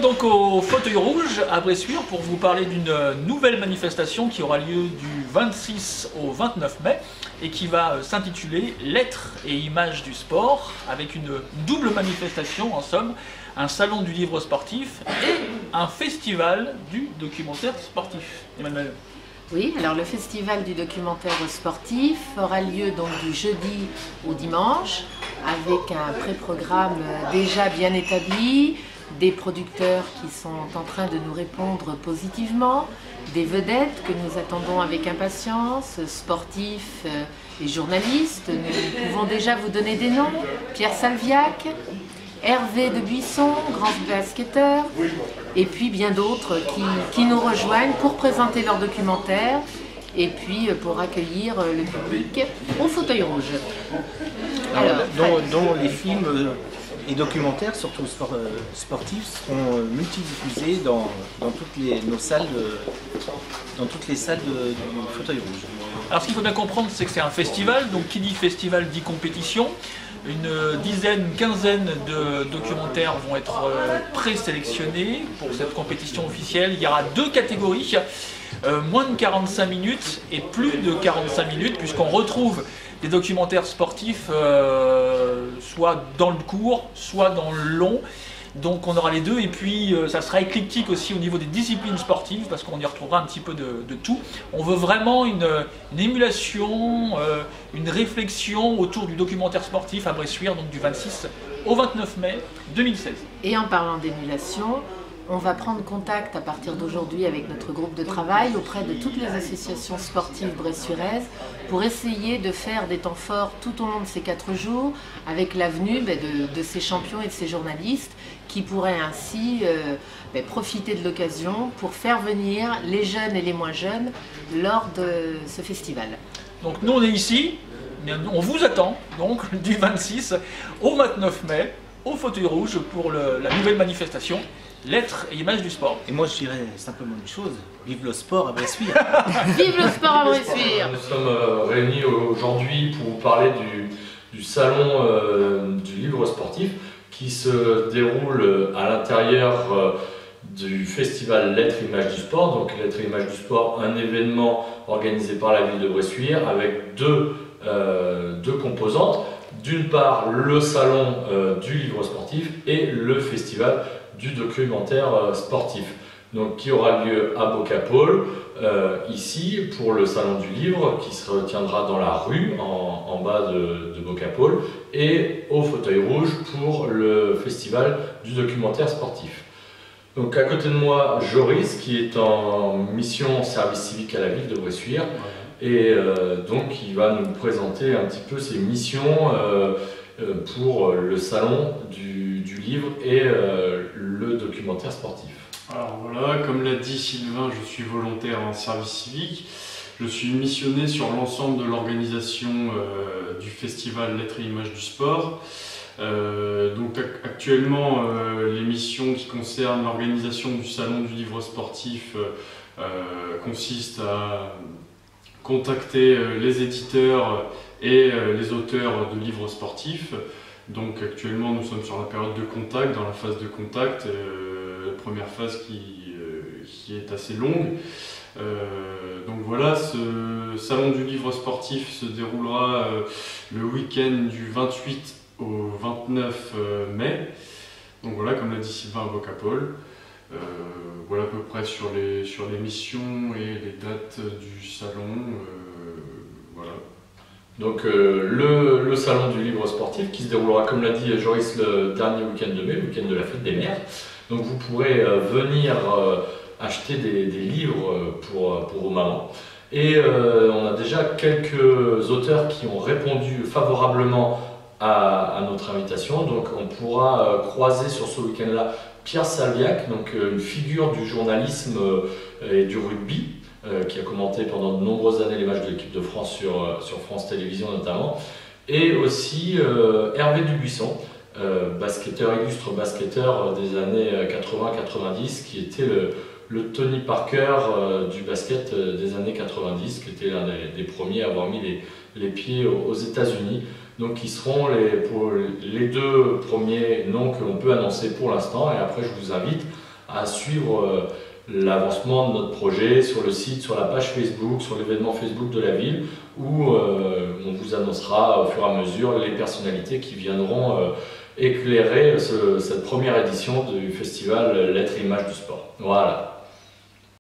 donc au Fauteuil Rouge à Bressuire pour vous parler d'une nouvelle manifestation qui aura lieu du 26 au 29 mai et qui va s'intituler Lettres et images du sport, avec une double manifestation en somme, un salon du livre sportif et un festival du documentaire sportif. Emmanuel. Oui, alors le festival du documentaire sportif aura lieu donc du jeudi au dimanche avec un pré-programme déjà bien établi, des producteurs qui sont en train de nous répondre positivement, des vedettes que nous attendons avec impatience, sportifs et journalistes. Nous pouvons déjà vous donner des noms: Pierre Salviac, Hervé de Buisson, grand basketteur, et puis bien d'autres qui nous rejoignent pour présenter leur documentaire et puis pour accueillir le public au Fauteuil Rouge. Alors, dont les films et documentaires, surtout sportifs, seront multidiffusés dans toutes nos salles, dans toutes les salles du Fauteuil Rouge. Alors ce qu'il faut bien comprendre, c'est que c'est un festival, donc qui dit festival dit compétition. Une dizaine, une quinzaine de documentaires vont être présélectionnés pour cette compétition officielle. Il y aura deux catégories, moins de 45 minutes et plus de 45 minutes, puisqu'on retrouve des documentaires sportifs soit dans le court, soit dans le long. Donc on aura les deux, et puis ça sera éclectique aussi au niveau des disciplines sportives, parce qu'on y retrouvera un petit peu de tout. On veut vraiment une émulation, une réflexion autour du documentaire sportif à Bressuire, donc du 26 au 29 mai 2016. Et en parlant d'émulation, on va prendre contact à partir d'aujourd'hui avec notre groupe de travail auprès de toutes les associations sportives bressuiraises pour essayer de faire des temps forts tout au long de ces 4 jours avec la venue de ces champions et de ces journalistes qui pourraient ainsi profiter de l'occasion pour faire venir les jeunes et les moins jeunes lors de ce festival. Donc nous on est ici, on vous attend donc du 26 au 29 mai au Fauteuil Rouge pour la nouvelle manifestation Lettres et images du sport. Et moi je dirais simplement une chose: vive le sport à Bressuire. Vive le sport à Bressuire. Nous sommes réunis aujourd'hui pour vous parler du salon du livre sportif qui se déroule à l'intérieur du festival Lettres et images du sport. Donc Lettres et images du sport, un événement organisé par la ville de Bressuire avec deux composantes. D'une part, le salon du livre sportif et le festival du documentaire sportif, donc qui aura lieu à Boca-Paul, ici pour le salon du livre qui se tiendra dans la rue en bas de Boca-Paul, et au Fauteuil Rouge pour le festival du documentaire sportif. Donc à côté de moi, Joris, qui est en mission service civique à la ville de Bressuire, et donc il va nous présenter un petit peu ses missions pour le salon du livre et le documentaire sportif. Alors voilà, comme l'a dit Sylvain, je suis volontaire en service civique. Je suis missionné sur l'ensemble de l'organisation du festival Lettres et images du sport. Donc actuellement, les missions qui concernent l'organisation du salon du livre sportif consistent à contacter les éditeurs et les auteurs de livres sportifs. Donc actuellement nous sommes sur la période de contact, dans la phase de contact, la première phase qui est assez longue. Donc voilà, ce salon du livre sportif se déroulera le week-end du 28 au 29 mai. Donc voilà, comme l'a dit Sylvain, à Boca-Paul. Voilà à peu près sur les missions et les dates du salon. Voilà. Donc le salon du livre sportif qui se déroulera, comme l'a dit Joris, le dernier week-end de mai, le week-end de la fête des mères. Donc vous pourrez venir acheter des livres pour vos mamans. Et on a déjà quelques auteurs qui ont répondu favorablement à notre invitation. Donc on pourra croiser sur ce week-end-là Pierre Salviac, donc une figure du journalisme et du rugby, qui a commenté pendant de nombreuses années les matchs de l'équipe de France sur France Télévisions notamment, et aussi Hervé de Buisson, illustre basketteur des années 80-90, qui était le Tony Parker du basket des années 90, qui était l'un des premiers à avoir mis les pieds aux États-Unis. Donc qui seront les deux premiers noms que l'on peut annoncer pour l'instant, et après je vous invite à suivre l'avancement de notre projet sur le site, sur la page Facebook, sur l'événement Facebook de la ville, où on vous annoncera au fur et à mesure les personnalités qui viendront éclairer cette première édition du festival Lettres et Images du Sport. Voilà.